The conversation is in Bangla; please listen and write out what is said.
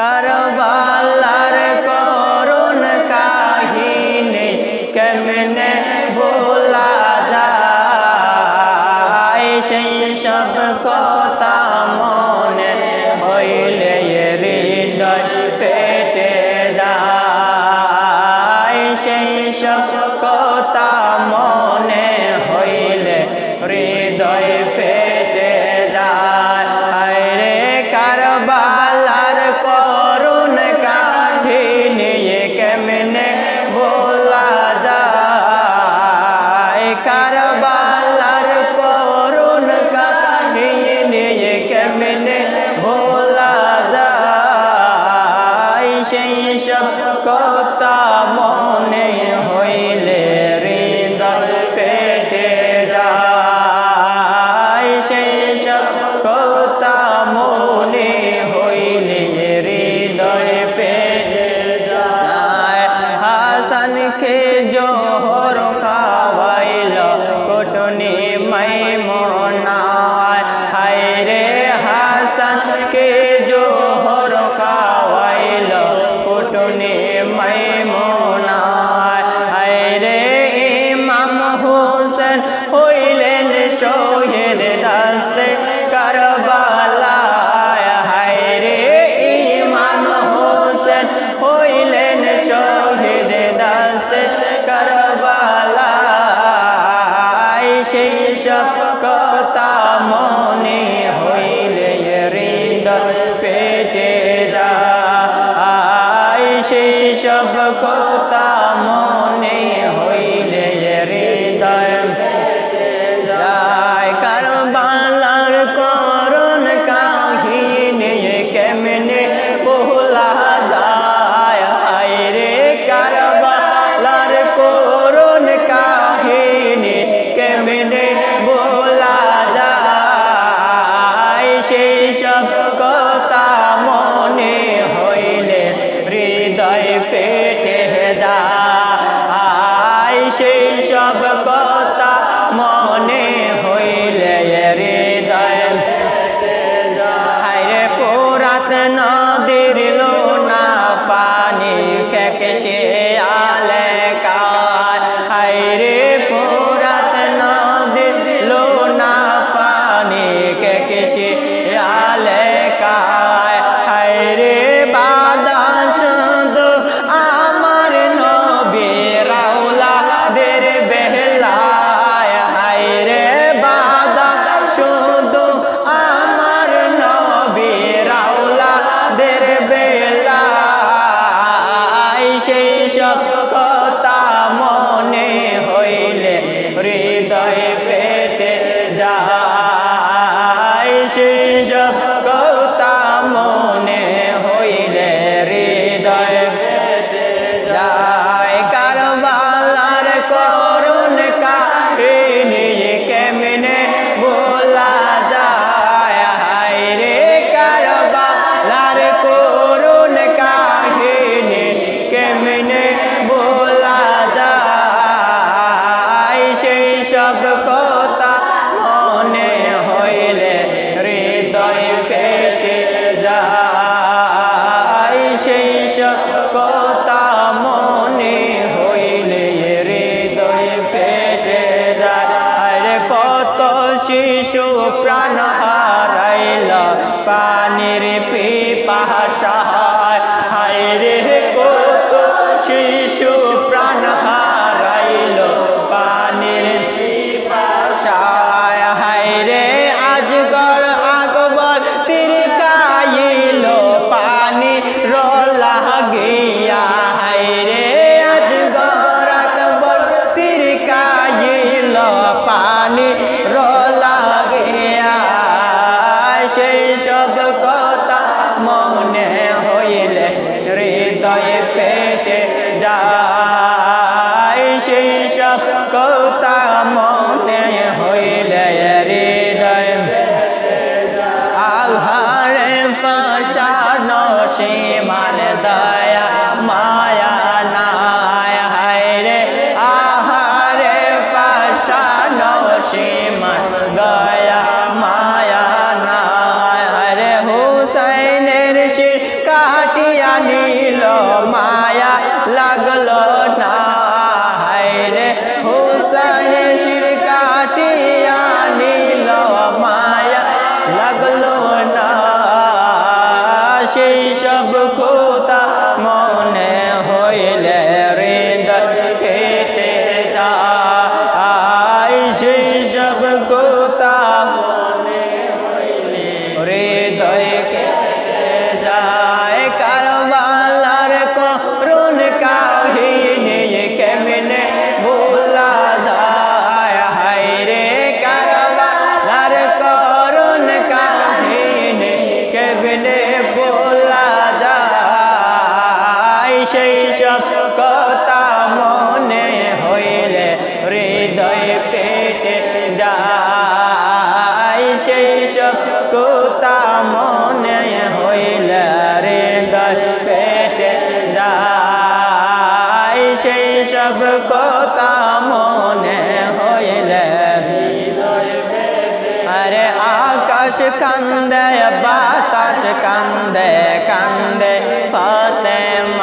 কারবালার করুণ কাহিনী কেমনে ভোলা যায়, সেই সব কথা মনে হইলে হৃদয় পেটে যায়, সেই সব কথা মনে হইলে হৃদয় পেটে যায়। রে কারবালার করুণ কাহিনী কেমনে ভোলা যায়, কারবালার করুণ কাহিনী কেমনে ভোলা যায়, সেই সব কথা মনে হইলে হৃদয় পেটে যায়, সেই সব কথা মনে হইলে হৃদয় পেটে যায়। হাসানকে জোহর খাওয়াইল কুটনি মাইমুনায়, হায় রে হাসানকে জোহর খাওয়াইল কুটনি মাইমুনায়, হায় রে ইমাম হোসেন হইলেন শহীদ দাস্তে কারবালায়, হায় রে ইমাম হোসেন হইলেন শহীদ দাস্তে কারবালায়, সেই সব কথা মনে হইলে হৃদয় পেটে যায়, সেই সব কথা মনে হইলে হৃদয় পেটে যায়। কারবালার করুণ কাহিনী কেমনে ভোলা যায়, হায় রে কারবালার করুণ কাহিনী কেমনে ভোলা যায়, সেই সব কথা মনে হইলে হৃদয় ফেটে যায়, সেই সব কথা মনে হইলে হৃদয় ফেটে যায়। হায় রে ফোরাত নদীর লোনা পানি কেকশে আলে কায়, হায় রে ফোরাত নদীর লোনা পানি কেকশে আলে কায়, হায় রে বাদা শুধু আমার নবী রাউলাদের বেলায়, হায় রে বাদা শুধু আমার নবী রাউলাদের বেলায়, সেই সব কথা মনে হইলে হৃদয় পেটে যায়, সেই সব কথা মনে হইলে হৃদয় পেটে যায়। কারবালার করুণ কাহিনী কেমনে ভোলা যায়, হায় রে কারবালার করুণ কাহিনী কেমনে ভোলা যায়, সেই সব কথা মনে হইলে হৃদয় পেটে যায়, সেই সব কথা মনে হইলে হৃদয় পেটে যায়। আরে কত শিশু প্রাণ হারাইল পানির পিপাসায়, হায় রে কত শিশু প্রাণ হারাইল পানির পিপাসায়, হায় রে আজগর আকবর তিরকাইল পানি রলা গিয়া, হায় রে আজগর আকবর তিরকাইল পানি রলা গিয়া, সেই সব কথা মনে হইলে হৃদয় পেটে যায়, সেই সব কথা মনে হইলে হৃদয় পেটে যায়। আহারে ফাঁসানো সীমার দয়া মায়া নাই, হায় রে আহারে ফাঁসানো সীমার দয়া মায়া নাই, রে হুসাইনের শির কাট কাটিয়া নিল মায়া লাগলো না হায়রে হুসাইন শির কাটিয়া নিল মায়া লাগলো না সেই সব কথা মনে হইলে হৃদয় কেটে যায় সেই সব কথা মনে হইলে হৃদয় কেটে যায় কারবালার করুণ কাহিনী কেমনে ভোলা যায় হায়রে কারবালার করুণ কাহিনী কেমনে ভোলা যায় সেই সব কথা মনে হইলে হৃদয় পেটে যায় সেই সব কথা মনে হইলে হৃদয় পেটে যায় সেই সব কথা মনে হইলে আরে আকাশ কান্দে বাতাস কান্দে কান্দে ফাতেমা